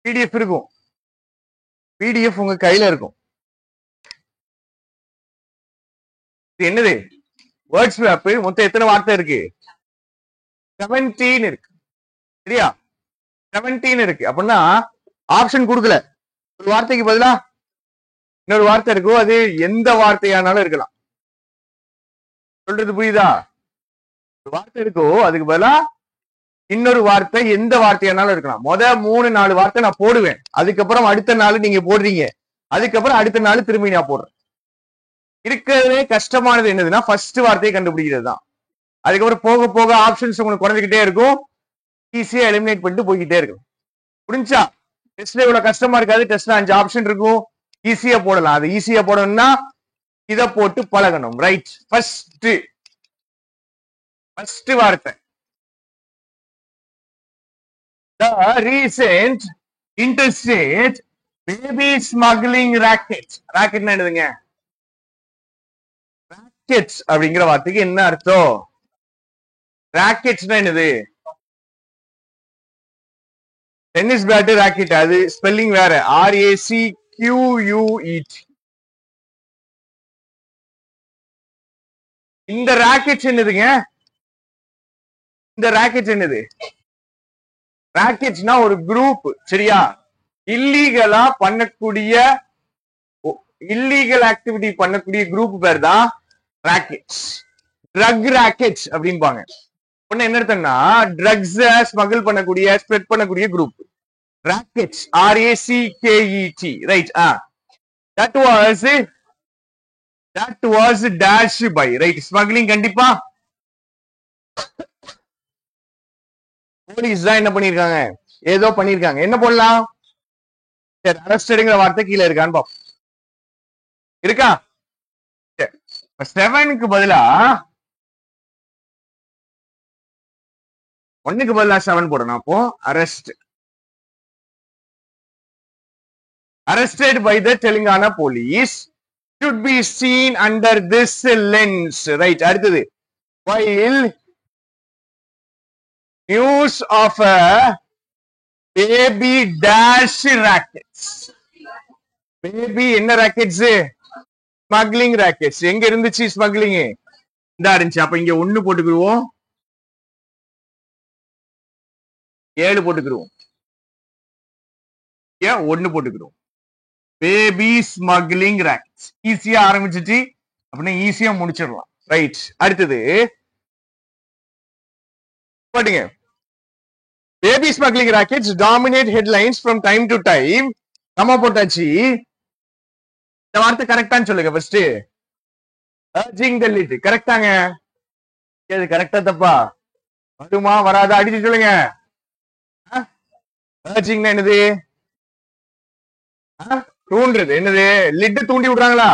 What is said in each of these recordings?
PDF இருக்கும். PDF உங்க கையில இருக்கும். இது என்னது? Words map. மொத்தம் எத்தனை வார்த்தை இருக்கு? 17 இருக்கு. சரியா? 17 இருக்கு. அப்படின்னா ஆப்ஷன் கொடுக்கல. ஒரு வார்த்தைக்கு பதிலா இன்னொரு வார்த்தை இருக்கும். அது எந்த வார்த்தையானாலும் இருக்கலாம். சொல்றது புரியுதா? ஒரு வார்த்தை இருக்கோ அதுக்கு பதிலா இன்னொரு வார்த்தை எந்த வார்த்தையானாலும் இருக்கலாம். 3-4 வார்த்தை நான் போடுவேன். அதுக்கப்புறம் அடுத்த நாள் நீங்க போடுறீங்க. அதுக்கப்புறம் அடுத்த நாள் திரும்பி நான் போடுறேன். இருக்கிறதே கஷ்டமானது என்னதுன்னா ஃபர்ஸ்ட் வார்த்தையை கண்டுபிடிக்கிறது தான். அதுக்கப்புறம் போக போக ஆப்ஷன்ஸ் உங்களுக்கு குறைஞ்சிக்கிட்டே இருக்கும். ஈஸியா எலிமினேட் பண்ணிட்டு போய்கிட்டே இருக்கும். புரிஞ்சா? டெஸ்ட்ல இவ்வளவு கஷ்டமா இருக்காது. டெஸ்ட்ல 5 ஆப்ஷன் இருக்கும். ஈஸியா போடலாம். அது ஈஸியா போடணும்னா இத போட்டு பழகணும். ரைட். ஃபர்ஸ்ட் வார்த்தை. The recent interstate baby smuggling racket. Racket என்னதுங்க? Rackets அப்படிங்கிற வார்த்தைக்கு என்ன அர்த்தம்? ராக்கெட்ஸ்னா என்னது? Tennis bat rocket. அது ஸ்பெல்லிங் வேற. RACQUET. இந்த ராக்கெட்ஸ் என்னதுங்க? இந்த ராக்கெட்ஸ் என்னது? ராக்கெட்ஸ்னா ஒரு குரூப். சரியா? இல்லீகலா பண்ணக்கூடிய இல்லீகல் ஆக்டிவிட்டி பண்ணக்கூடிய குரூப் பேர் தான் ராக்கெட்ஸ். ட்ரக் ராக்கெட்ஸ் அப்படின்பாங்க. என்ன அர்த்தம்னா ட்ரக்ஸ் ஸ்மகிள் பண்ணக்கூடிய ஸ்ப்ரெட் பண்ணக்கூடிய group. Rackets RACKET. Right. that was dash by. Right. Smuggling கண்டிப்பா போலீஸ் தான் என்ன பண்ணிருக்காங்க? ஏதோ பண்ணிருக்காங்க. என்ன போடலாம்? சரி, அரெஸ்டடுங்கிற வார்த்தை கீழே இருக்கான்னு பாப்போம். இருக்கா? 7க்கு பதிலா 1க்கு பதிலா 7 போடணும். அப்போ arrested by the Telangana police should be seen under this lens. Right. அடுத்தது while news of a baby dash rackets. baby என்ன rackets? smuggling rackets. எங்க இருந்துச்சு ஸ்மக்லிங்? இந்த இருந்துச்சு. அப்ப இங்க 1 போட்டுக்குருவோம். 7 போட்டுக்குருவோம். ஏன் 1 போட்டுக்குருவோம்? Baby smuggling rockets. ஈஸியா ஆரம்பிச்சிட்டு அப்படின்னா ஈஸியா முடிச்சிடலாம். ரைட். அடுத்தது பாருங்க. Baby smuggling rockets dominate headlines from time to time. நம்ம போட்டாச்சு. இந்த வார்த்தை கரெக்டான்னு சொல்லுங்க ஃபர்ஸ்ட். urging the lead. கரெக்டாங்க? இது கரெக்டா தப்பா? வருமா வராதா அடிச்சு சொல்லுங்க. urgingனா என்னது? தூண்டுறது. என்னது? லிட் தூண்டி விடுறாங்களா?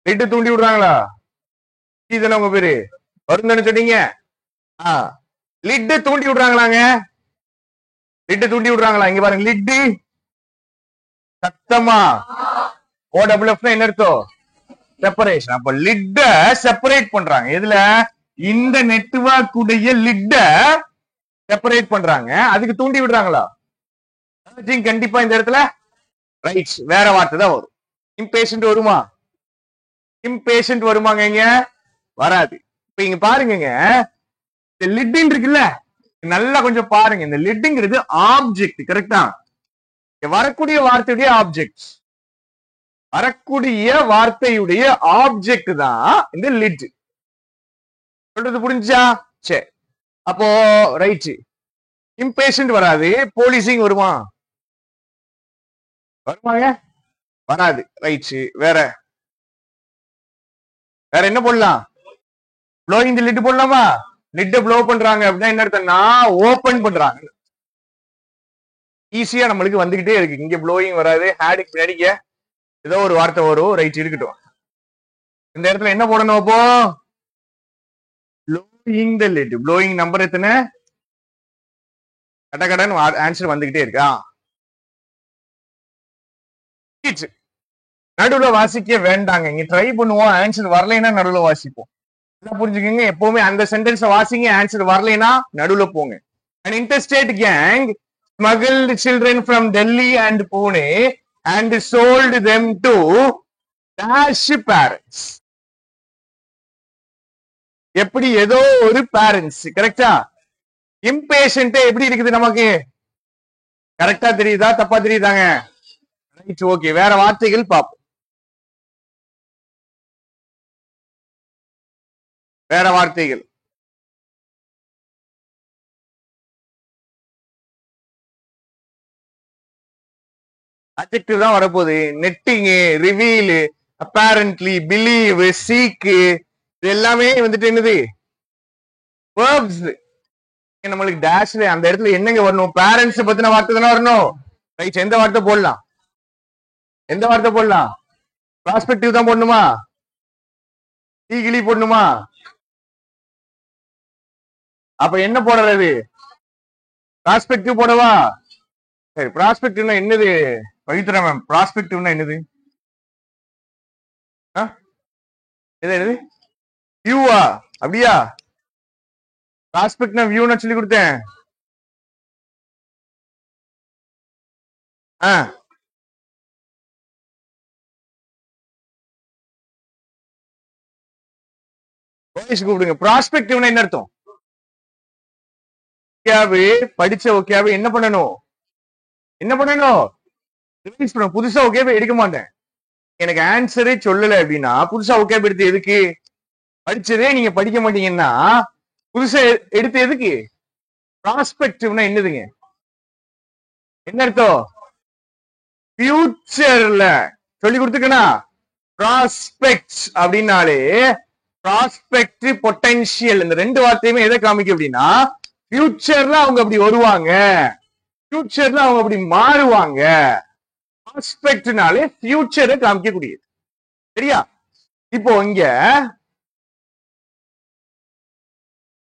லிட் தூண்டி விடுறாங்களா? இதுல உங்க பேரு வருந்தன்னு சொன்னீங்க. லிட் தூண்டி விடுறாங்களாங்க? லிட் தூண்டி விடுறாங்களா? இங்க பாருங்க. லிட் சத்தமா OFF என்ன அர்த்தம்? செப்பரேஷன். அப்ப லிட்ட செப்பரேட் பண்றாங்க. எதுல? இந்த நெட்வொர்க் உடைய லிட்ட செப்பரேட் பண்றாங்க. அதுக்கு தூண்டி விடுறாங்களா? கண்டிப்பா இந்த இடத்துல ரைட். வேற வார்த்தை தான் வரும். இம்பேஷண்ட் வருமா? இம்பேஷண்ட் வருமாங்க? இங்க வராது. இப்ப இங்க பாருங்க. இந்த லிட்டின் இருக்குல்ல, நல்லா கொஞ்சம் பாருங்க. இந்த லிட்டுங்கிறது ஆப்ஜெக்ட். கரெக்டா? வரக்கூடிய வார்த்தையுடைய ஆப்ஜெக்ட். வரக்கூடிய வார்த்தையுடைய ஆப்ஜெக்ட் தான் இந்த லிட். சொல்றது புரிஞ்சா? சரி. அப்போ ரைட். இம்பேஷண்ட் வராது. போலீசிங் வருமா? வருமாங்க? வராது. ரைட். வேற என்ன போடலாம்? ப்ளோயிங் தி லிட் போடலாமா? லிட் ப்ளோ பண்றாங்க அப்படின்னா என்ன அர்த்தம்னா ஓபன் பண்றாங்க. ஈஸியா நம்மளுக்கு வந்துகிட்டே இருக்கு. இங்க ப்ளோயிங் வராது. ஹேடுக்கு பின்னாடி ஏதோ ஒரு வார்த்தை வரும். ரைட். இருக்கட்டும். இந்த இடத்துல என்ன போடணும்? அப்போ ப்ளோயிங் தி லிட். ப்ளோயிங் நம்பர் எத்தனை? கடகடன் ஆன்சர் வந்துகிட்டே இருக்கா? நடுவுல வாசிக்க வேண்டாங்க. இங்க ட்ரை பண்ணுவோம். ஆன்சர் வரலைன்னா நடுவுல வாசிப்போம். புரிஞ்சுக்கங்க. எப்பவுமே அந்த சென்டென்ஸ் வாசிங்க. ஆன்சர் வரலைன்னா நடுவுல போங்க. An interstate gang smuggled children from Delhi and Pune and sold them to dash parents. எப்படி ஏதோ ஒரு பேரண்ட்ஸ். கரெக்டா? இம்பேஷண்ட் எப்படி இருக்குது நமக்கு? கரெக்டா தெரியுதா தப்பா தெரியுதாங்க? Right, okay. வேற வார்த்தைகள் பார்ப்போம். வேற வார்த்தைகள். அட்ஜெக்டிவ் தான் வரப்போகுது. Netting, reveal, apparently, believe, seek, இது எல்லாமே வந்துட்டு என்னது? verbs. நம்மளுக்கு டேஷ்ல அந்த இடத்துல என்னங்க வரணும்? பேரண்ட்ஸ் பத்தின வார்த்தை தானே வரணும். ரைட், எந்த வார்த்தை போடலாம்? எந்த வார்த்தை போடலாம்? ப்ராஸ்பெக்டிவ் தான் போடணுமா? லீகலி போடணுமா? அப்ப என்ன போடுறது? ப்ராஸ்பெக்டிவ் போடவா? சரி, ப்ராஸ்பெக்டிவ்னா என்னது பவித்ரா மேம்? ப்ராஸ்பெக்டிவ்னா என்னது? என்னது? வியூவா? அப்படியா? ப்ராஸ்பெக்ட்னா வியூன்னு சொல்லி கொடுத்தேன். கூப்பிடுங்க. ப்ராஸ்பெக்டிவ்னா என்ன அர்த்தம்? படிச்ச ஓகேவே என்ன பண்ணணும்? என்ன பண்ணணும்? ரிவைஸ் பண்ணணும். புதுசா ஓகேவே எடுக்க மாட்டேன். எனக்கு ஆன்சரே சொல்லல அப்படின்னா புதுசா ஓகேவே எடுத்து எதுக்கு? படிச்சதே நீங்க படிக்க மாட்டீங்கன்னா புதுசா எடுத்து எதுக்கு? ப்ராஸ்பெக்டிவ்னா என்னதுங்க? என்ன அர்த்தம்? ஃபியூச்சர்ல சொல்லி கொடுத்துக்கனா? ப்ராஸ்பெக்ட் அப்படின்னாலே ப்ராஸ்பெக்ட், பொட்டன்ஷியல், இந்த ரெண்டு வார்த்தையுமே எதை காமிக்கும் அப்படின்னா ஃபியூச்சர்ல அவங்க அப்படி வருவாங்க, ஃபியூச்சர்ல அவங்க அப்படி மாறுவாங்க. ப்ராஸ்பெக்ட்னாலே ஃபியூச்சரை காமிக்கக்கூடியது. சரியா? இப்போ இங்க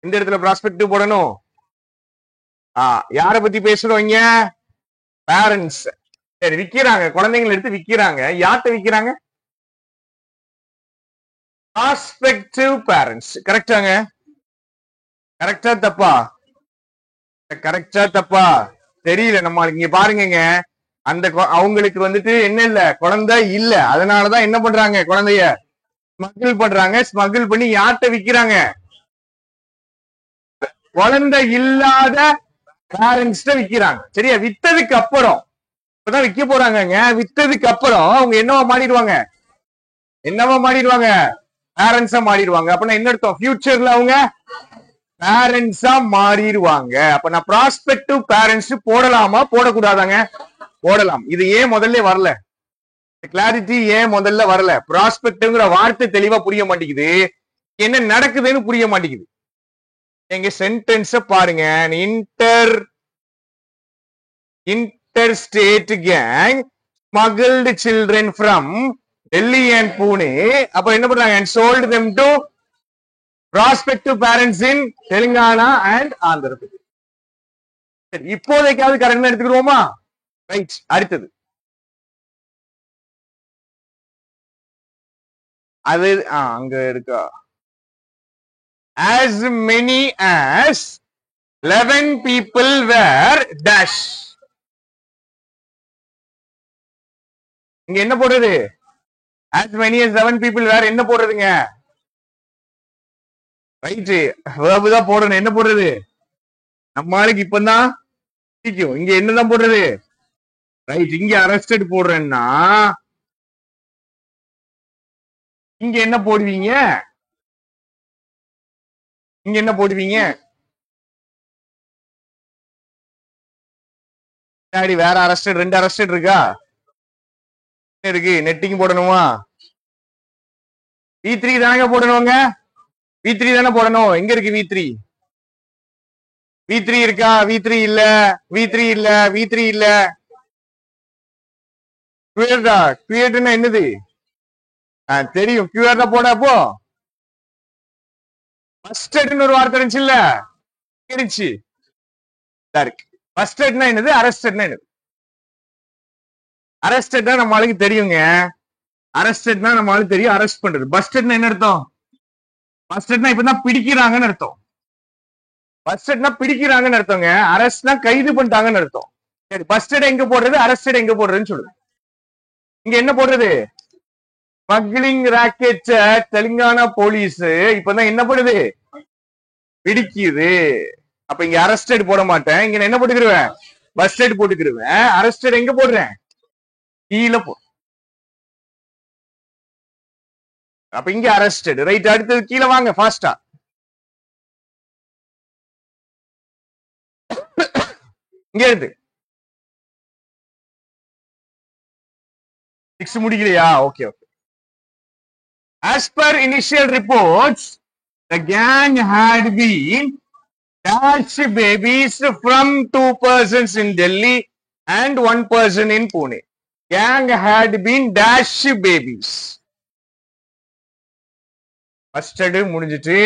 இந்த இடத்துல ப்ராஸ்பெக்டிவ் போடணும். யார பத்தி பேசுறோம் இங்க? பேரண்ட்ஸ். சரி, விக்கிறாங்க, குழந்தைங்களை எடுத்து விக்கிறாங்க. யார்கிட்ட விக்கிறாங்க? Prospective parents. கரெக்டாங்க? கரெக்டா தப்பா? கரெக்டா தப்பா தெரியல. நம்ம இங்க பாருங்க, அந்த அவங்களுக்கு வந்துட்டு என்ன இல்ல, குழந்தை இல்ல. அதனாலதான் என்ன பண்றாங்க? குழந்தைய ஸ்மகிள் பண்றாங்க. ஸ்மகிள் பண்ணி யார்கிட்ட விக்கிறாங்க? குழந்தை இல்லாத பேரண்ட்ஸ்ட விக்கிறாங்க. சரியா? வித்ததுக்கு அப்புறம் இப்பதான் விக்க போறாங்க. வித்ததுக்கு அப்புறம் அவங்க என்னவா மாறிடுவாங்க? என்னவா மாறிடுவாங்க? பேரண்ட்ஸா மாறிடுவாங்க. அப்படின்னா என்ன அர்த்தம்? ஃபியூச்சர்ல அவங்க பேரண்ட்ஸா மாறிடுவாங்க. அப்ப நான் ப்ராஸ்பெக்டிவ் பேரண்ட்ஸ் போடலாமா போடக்கூடாதாங்க? போடலாம். இது ஏன் முதல்ல வரல? கிளாரிட்டி ஏன் முதல்ல வரல? ப்ராஸ்பெக்டிவ்ங்கிற வார்த்தை தெளிவா புரிய மாட்டேங்குது. என்ன நடக்குதுன்னு புரிய மாட்டேங்குது. எங்க சென்டென்ஸ் பாருங்க. interstate gang smuggled children from Delhi and Pune. அப்ப என்ன பண்றாங்க? and sold them to prospective parents in Telangana and Andhra Pradesh. இப்போதைக்காவது கரெக்டா எடுத்துக்கிறோமா? ரைட். அடுத்தது அது அங்க இருக்கா? as many as 11 people were dash. இங்க என்ன போடுறது? as many as 11 people were என்ன போடுறதுங்க? ரைட், verb தான் போடணும். என்ன போடுறது? நம்மளுக்கு இப்பதான் இங்க என்னதான் போடுறது? ரைட். இங்க அரஸ்டட் போடுறேன்னா இங்க என்ன போடுவீங்க? இங்க என்ன போடுவீங்க? வேற அரஸ்டட், ரெண்டு அரஸ்டட் இருக்கா? இருக்கு. நெட்டிங் போடணுமா? V3 தானங்க போடணுங்க. V3 தானே போடணும். எங்க இருக்கு V3? V3 இருக்கா? V3 இல்ல. V3 இல்ல. V3 இல்ல. கியூஆர்டா? கியூஆர்ட்னா என்னது? தெரியும். கியூஆர் தான் போட. அப்போ ஃபர்ஸ்ட்னு ஒரு வார்த்தை இருந்துச்சு இல்ல? இருந்துச்சு. ஃபர்ஸ்ட்னா என்னது? அரஸ்டட்னா என்னது? அரஸ்டட்னா நம்மளுக்கு தெரியுங்க. அரஸ்டட்னா நம்மளுக்கு தெரியும். அரெஸ்ட் பண்றது. பஸ்டட்னா என்ன அர்த்தம்? பஸ்டட்னா இப்பதான் பிடிக்கிறாங்கன்னு அர்த்தம். பஸ்டட்னா பிடிக்கிறாங்கன்னு அர்த்தங்க. அரஸ்ட்னா கைது பண்ணிட்டாங்கன்னு அர்த்தம். சரி, பஸ்டட் எங்க போடுறது, அரஸ்டட் எங்க போடுறதுன்னு சொல்லுங்க. இங்க என்ன போடுறது? ஸ்மக்லிங் ராக்கெட் தெலுங்கானா போலீஸ் இப்பதான் என்ன பண்ணுது, பிடிக்குது. அப்ப இங்க அரஸ்டட் போட மாட்டேன், இங்க நான் என்ன போட்டுக்கிருவேன், பஸ்டட் போட்டுக்கிருவேன். அரஸ்டட் எங்க போடுறேன், கீழே போ. அப்ப இங்க அரஸ்டட் ரைட். அடுத்தது கீழே வாங்க ஃபாஸ்டா. இங்க இருந்து 6 முடிக்கலையா? Okay okay. As per initial reports, the gang had been dash babies from 2 persons in Delhi and 1 person in Pune. Gang had been dash babies. Busted முடிஞ்சிட்டு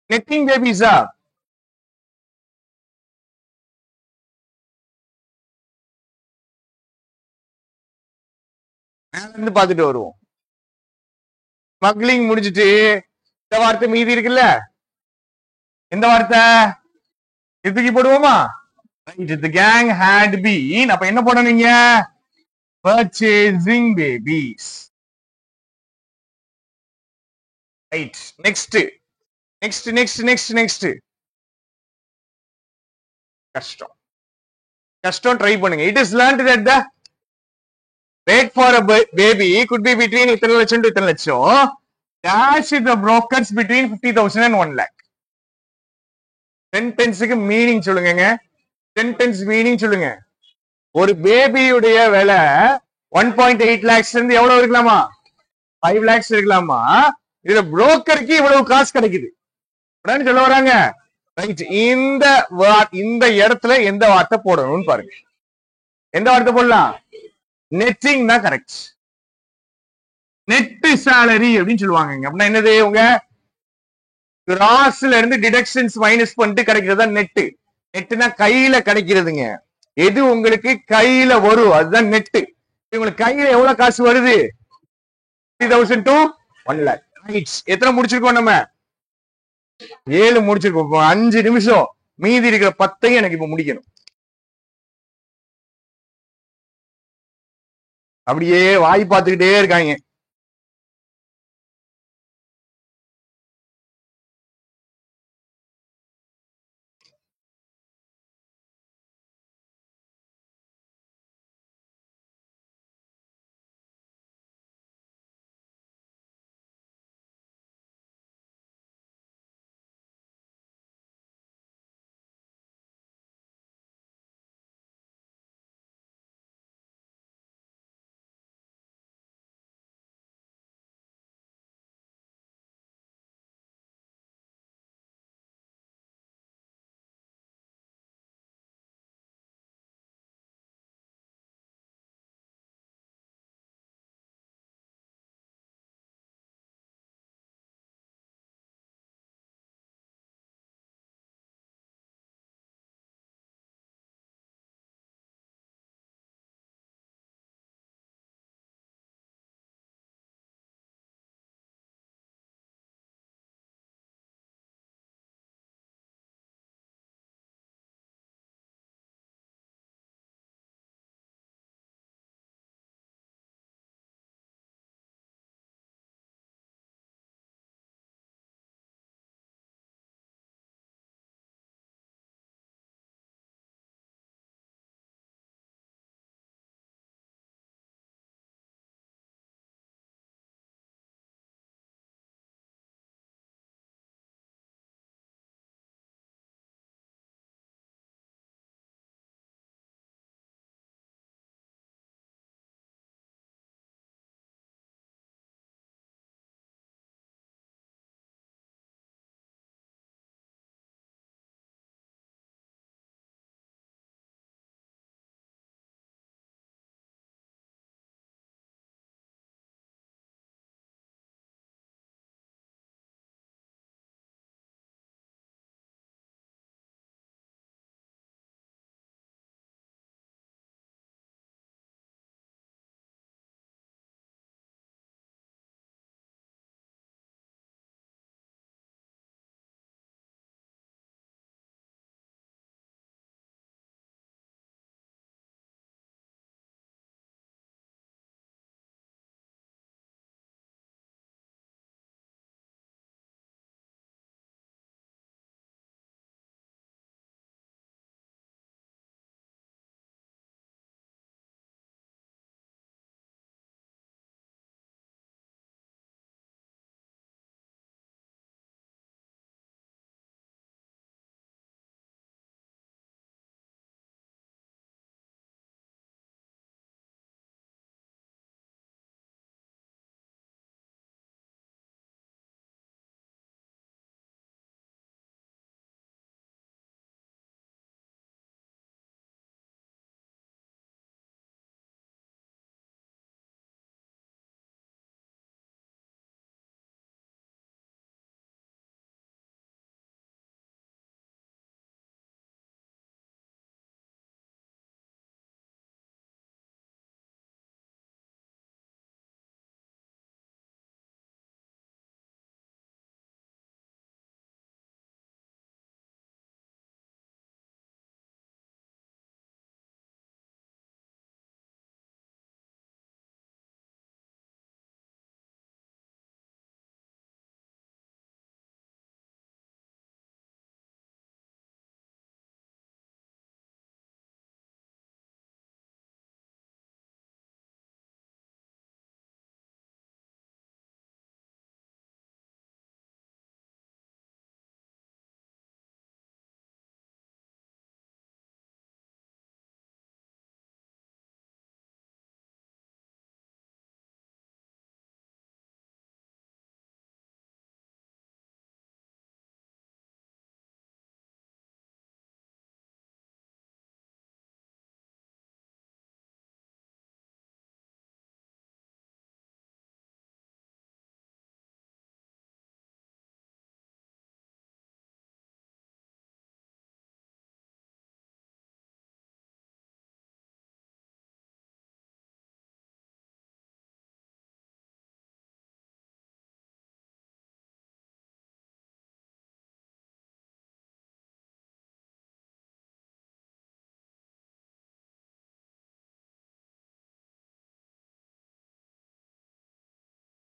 netting babies மேல இருந்து பார்த்துட்டு வருவோம். ஸ்மக்லிங் முடிஞ்சிட்டு இந்த வார்த்தை மீதி இருக்குல்ல, எந்த வார்த்தை தூக்கி போடுவோமா? The gang had been, அப்ப என்ன போடணுங்க, purchasing babies. Right. Next. கஷ்டம் ட்ரை பண்ணுங்க. It is learned that the rate for a baby could be between இத்தனை லட்சம் to இத்தனை லட்சம். Dash the brokers between 50,000 and 1 lakh. சென்டென்ஸுக்கு meaning சொல்லுங்க. சென்டென்ஸ் மீனிங் சொல்லுங்க. ஒரு பேபியுடைய விலை 1.8 lakhs இருந்து எவ்வளவு இருக்கலாமா, 5 lakhs இருக்கலாமா. இதுல புரோக்கருக்கு இவ்வளவு காசு கிடைக்குது சொல்ல வராங்க. இந்த இடத்துல எந்த வார்த்தை போடணும்னு பாருங்க. எந்த வார்த்தை போடலாம், நெட்டிங் தான் கரெக்ட். நெட் சேலரி அப்படின்னு சொல்லுவாங்க. அப்படின்னா என்னது, உங்க கிராஸ்ல இருந்து டிடக்ஷன்ஸ் மைனஸ் பண்ணிட்டு கிடைக்கிறதா நெட்டு. நெட்டுனா கையில கிடைக்கிறதுங்க. எது உங்களுக்கு கையில வரும் அதுதான் நெட்டு. உங்களுக்கு கையில எவ்வளவு காசு வருது, 50,000 to 1 lakh. எத்தனை முடிச்சிருக்கோம் நம்ம, 7 முடிச்சிருக்கோம். 5 நிமிஷம் மீதி இருக்கிற 10 எனக்கு இப்ப முடிக்கணும். அப்படியே வாய் பார்த்துக்கிட்டே இருக்காங்க.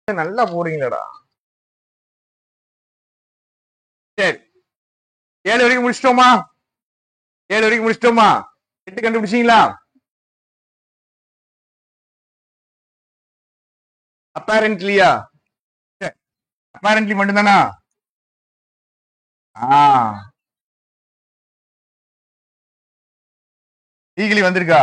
நல்லா போறீங்களடா. சரி, 7 வரைக்கும் முடிச்சிட்டோமா? 7 வரைக்கும் முடிச்சிட்டோமா? 8 கண்டுபிடிச்சீங்களா? அப்பேரண்ட்லியா? அப்பேரண்ட்லி மட்டும்தானா? லீகலி வந்திருக்கா?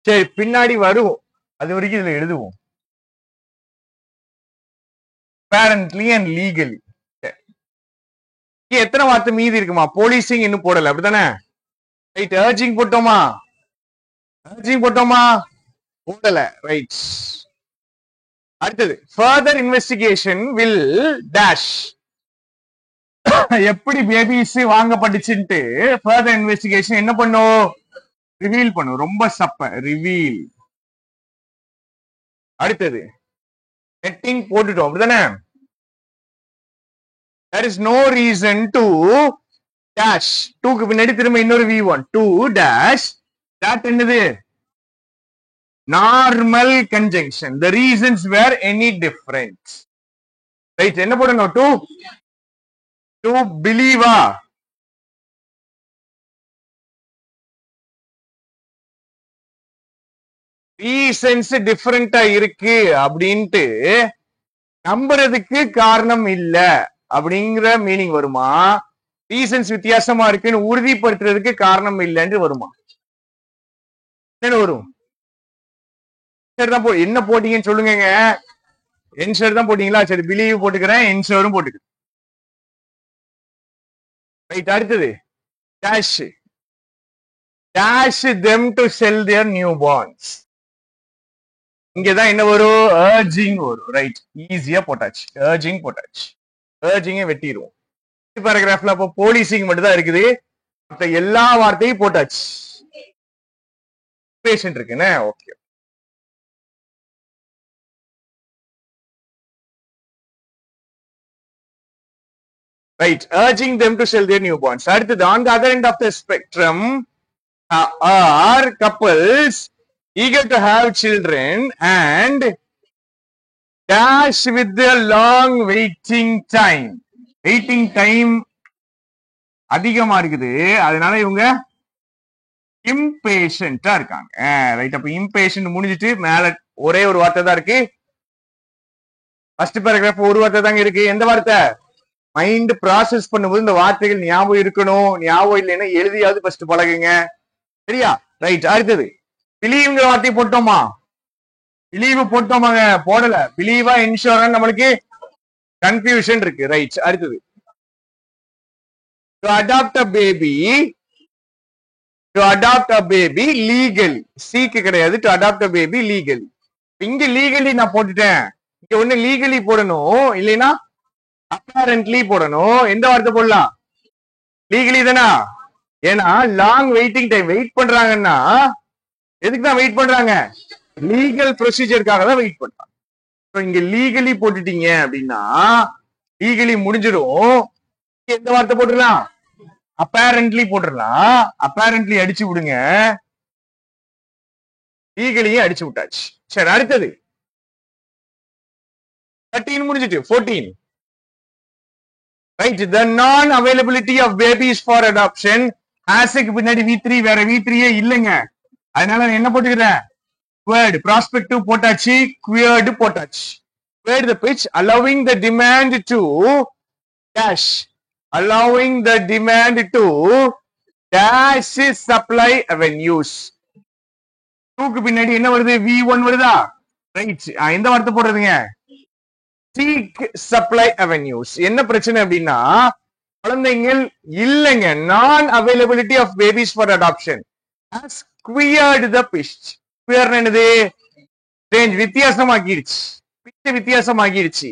சரி, பின்னாடி வரும், அது வரைக்கும் இதுல எழுதுவோம். apparently and legally. எத்தனை வார்த்தை மீதி இருக்குமா? போலீசிங் இன்னும் போடல, அப்படித்தானே? ரைட். அர்ஜிங் போட்டோமா? அர்ஜிங் போட்டோமா? போடல. ரைட். அடுத்தது ஃபர்தர் இன்வெஸ்டிகேஷன் வில் டேஷ். எப்படி பேபிஸ் வாங்கப்பட்டுச்சுன்ட்டு ஃபர்தர் இன்வெஸ்டிகேஷன் என்ன பண்ணும்? ரிவீல் பண்ணும். ரொம்ப சப்ப ரிவீல். அடுத்தது நெட்டிங் போட்டுட்டோம், அப்படிதானே? there is no reason to dash. 2க்கு பின்னாடி திரும்ப இன்னொரு v1 2 dash that என்னது? Normal conjunction. the reasons were any different. Right. என்ன போடணும்? 2 believe. ரீசன்ஸ் டிஃபரெண்டா இருக்கு அப்படின்ட்டு நம்புறதுக்கு காரணம் இல்ல அப்படிங்கிற மீனிங் வருமா? ரீசன்ஸ் வித்தியாசமா இருக்குன்னு உறுதிப்படுத்துறதுக்கு காரணம் இல்லைன்னு வருமா? என்ன வரும்? என்ன போட்டீங்கன்னு சொல்லுங்க. என்ஷர் தான் போட்டீங்களா? சரி, பிலீவ் போட்டுக்கிறேன், என்ஷரும் போட்டுக்கிறேன். ரைட். அடுத்தது dash. Dash them to sell their newborns. இங்கதான் என்ன வரும்? அர்ஜிங் வரும். ரைட். ஈஸியா போட்டாச்சு. அர்ஜிங் போட்டாச்சு. அர்ஜிங்க வெட்டிடுவோம். பேராகிராஃப்ல அப்போ போலீசிங் மட்டும் தான் இருக்குது. மற்ற எல்லா வார்த்தையும் போட்டாச்சு. பேஷண்ட் இருக்குன்னு. Okay. Right. Urging them to sell their newborns. அடுத்தது on the other end of the spectrum are couples eager to have children and dash with the long waiting time. Waiting time அதிகமா இருக்குது, அதனால இவங்க impatientஆ இருக்காங்க. Right. அப்ப impatient முடிஞ்சிட்டு மேல ஒரே ஒரு வார்த்தை தான் இருக்கு. ஃபர்ஸ்ட் பேராகிராஃப் ஒரு வார்த்தை தாங்க இருக்கு. எந்த வார்த்தை? மைண்ட் ப்ராசஸ் பண்ணும்போது இந்த வார்த்தைகள் ஞாபகம் இருக்கணும். ஞாபகம் இல்லைன்னா எழுதியாவது ஃபர்ஸ்ட் பழகுங்க. சரியா? ரைட். அடுத்தது பிலீவ்ங்கிற வார்த்தை போட்டோமா? பிலீவ் போட்டோமாங்க? போடல. பிலீவா இன்ஷூரன்ஸ் நம்மளுக்கு கன்ஃபியூஷன் இருக்கு. ரைட். அடுத்தது to adapt a baby legally. சீக்கு கிடையாது. To adapt a baby legally. இங்க லீகலி நான் போட்டுட்டேன். இங்க ஒண்ணு லீகலி போடணும், இல்லைன்னா அப்பேரண்ட்லி போடணும். எந்த வார்த்தை போடலாம்? லீகலி தானா? ஏன்னா லாங் வெயிட்டிங் டைம். வெயிட் பண்றாங்கன்னா எதுக்கு தான் வெயிட் பண்றாங்க? லீகல் ப்ரொசீஜருக்காக தான் வெயிட் பண்றாங்க. இங்க லீகலி போட்டுட்டீங்க அப்படின்னா லீகலி முடிஞ்சிடும். எந்த வார்த்தை போட்டுடலாம்? அப்பேரண்ட்லி போட்டுடலாம். அப்பேரண்ட்லி அடிச்சு விடுங்க. லீகலியே அடிச்சு விட்டாச்சு. சரி. அடுத்தது 13 முடிஞ்சிட்டு 14. Right. The non-availability of babies for adoption. ஹாஸுக்கு பின்னாடி v3 வேற v3 இல்லைங்க. அதனால என்ன போட்டுக்கிறேன்? quered. prospective போட்டாச்சு, quered போட்டாச்சு. quered the pitch, allowing the demand to dash. allowing the demand to dash supply avenues. 2க்கு பின்னாடி என்ன வருது? v1 வருதா? ரைட். எந்த வார்த்தை போடுறதுங்க? seek supply avenues. என்ன பிரச்சனை அப்படின்னா குழந்தைகள் இல்லைங்க. நான் availability of babies for adoption has queered the pitch. queer என்னது? ரேஞ்ச் வித்தியாசமாக்கிடுச்சு. பிச்சை வித்தியாசமாக்கிடுச்சு.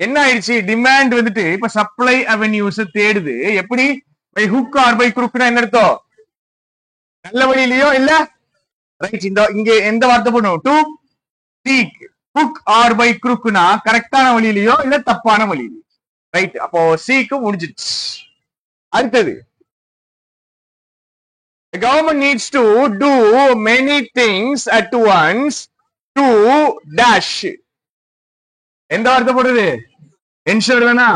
என்ன ஆயிடுச்சு? டிமாண்ட் வந்துட்டு இப்ப சப்ளை அவென்யூஸ் தேடுது. எப்படி? பை ஹுக் ஆர் பை குரூக்னா என்ன அர்த்தம்? நல்ல வழியிலயோ இல்ல. ரைட். இங்க எந்த வார்த்தை போடணும்? To seek. Hook or by குரூக்னா கரெக்டான வழியிலயோ இல்ல தப்பான வழியிலயோ. ரைட். அப்போ சீக்கு முடிஞ்சிடுச்சு. அடுத்தது The government needs to do many things at once to dash. எந்த வார்த்தை போடுறது? என்ஷூர் தானா?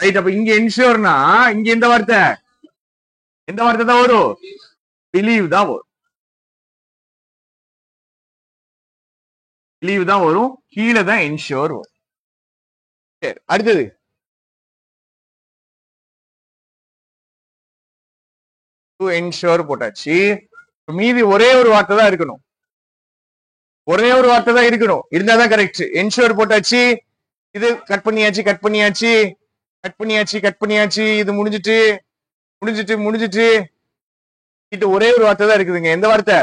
ரைட். அப்ப இங்க என்ஷூர்னா இங்க எந்த வார்த்தை தான் வரும்? பிலீவ் தான் வரும். பிலீவ் தான் வரும். கீழே தான் என்ஷூர் வரும். சரி, அடுத்தது டு என்ஷூர் போட்டாச்சு. மீதி ஒரே ஒரு வார்த்தை தான் இருக்கணும். இருந்தாதான் கரெக்ட். என்ஷூர் போட்டாச்சு. இது கட் பண்ணியாச்சு. இது முடிஞ்சிட்டு இது ஒரே ஒரு வார்த்தை தான் இருக்குதுங்க. எந்த வார்த்தை?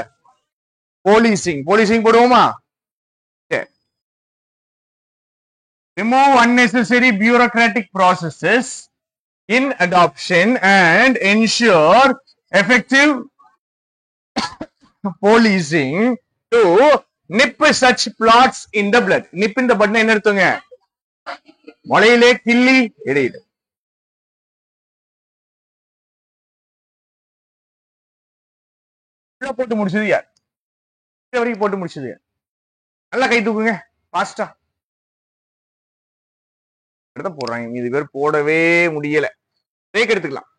போலீசிங் போடுவோமா? Remove unnecessary bureaucratic processes in adoption and ensure effective policing to nip such plots in the blood. nip in the blood என்ன அர்த்தங்க? மலையிலே கிள்ளி இடையிடு. போட்டு முடிச்சது யார்? வரைக்கும் போட்டு முடிச்சது யார்? நல்லா கை தூக்குங்க பாஸ்டா. போடுறாங்க. மீதி பேர் போடவே முடியல. பிரேக் எடுத்துக்கலாம்.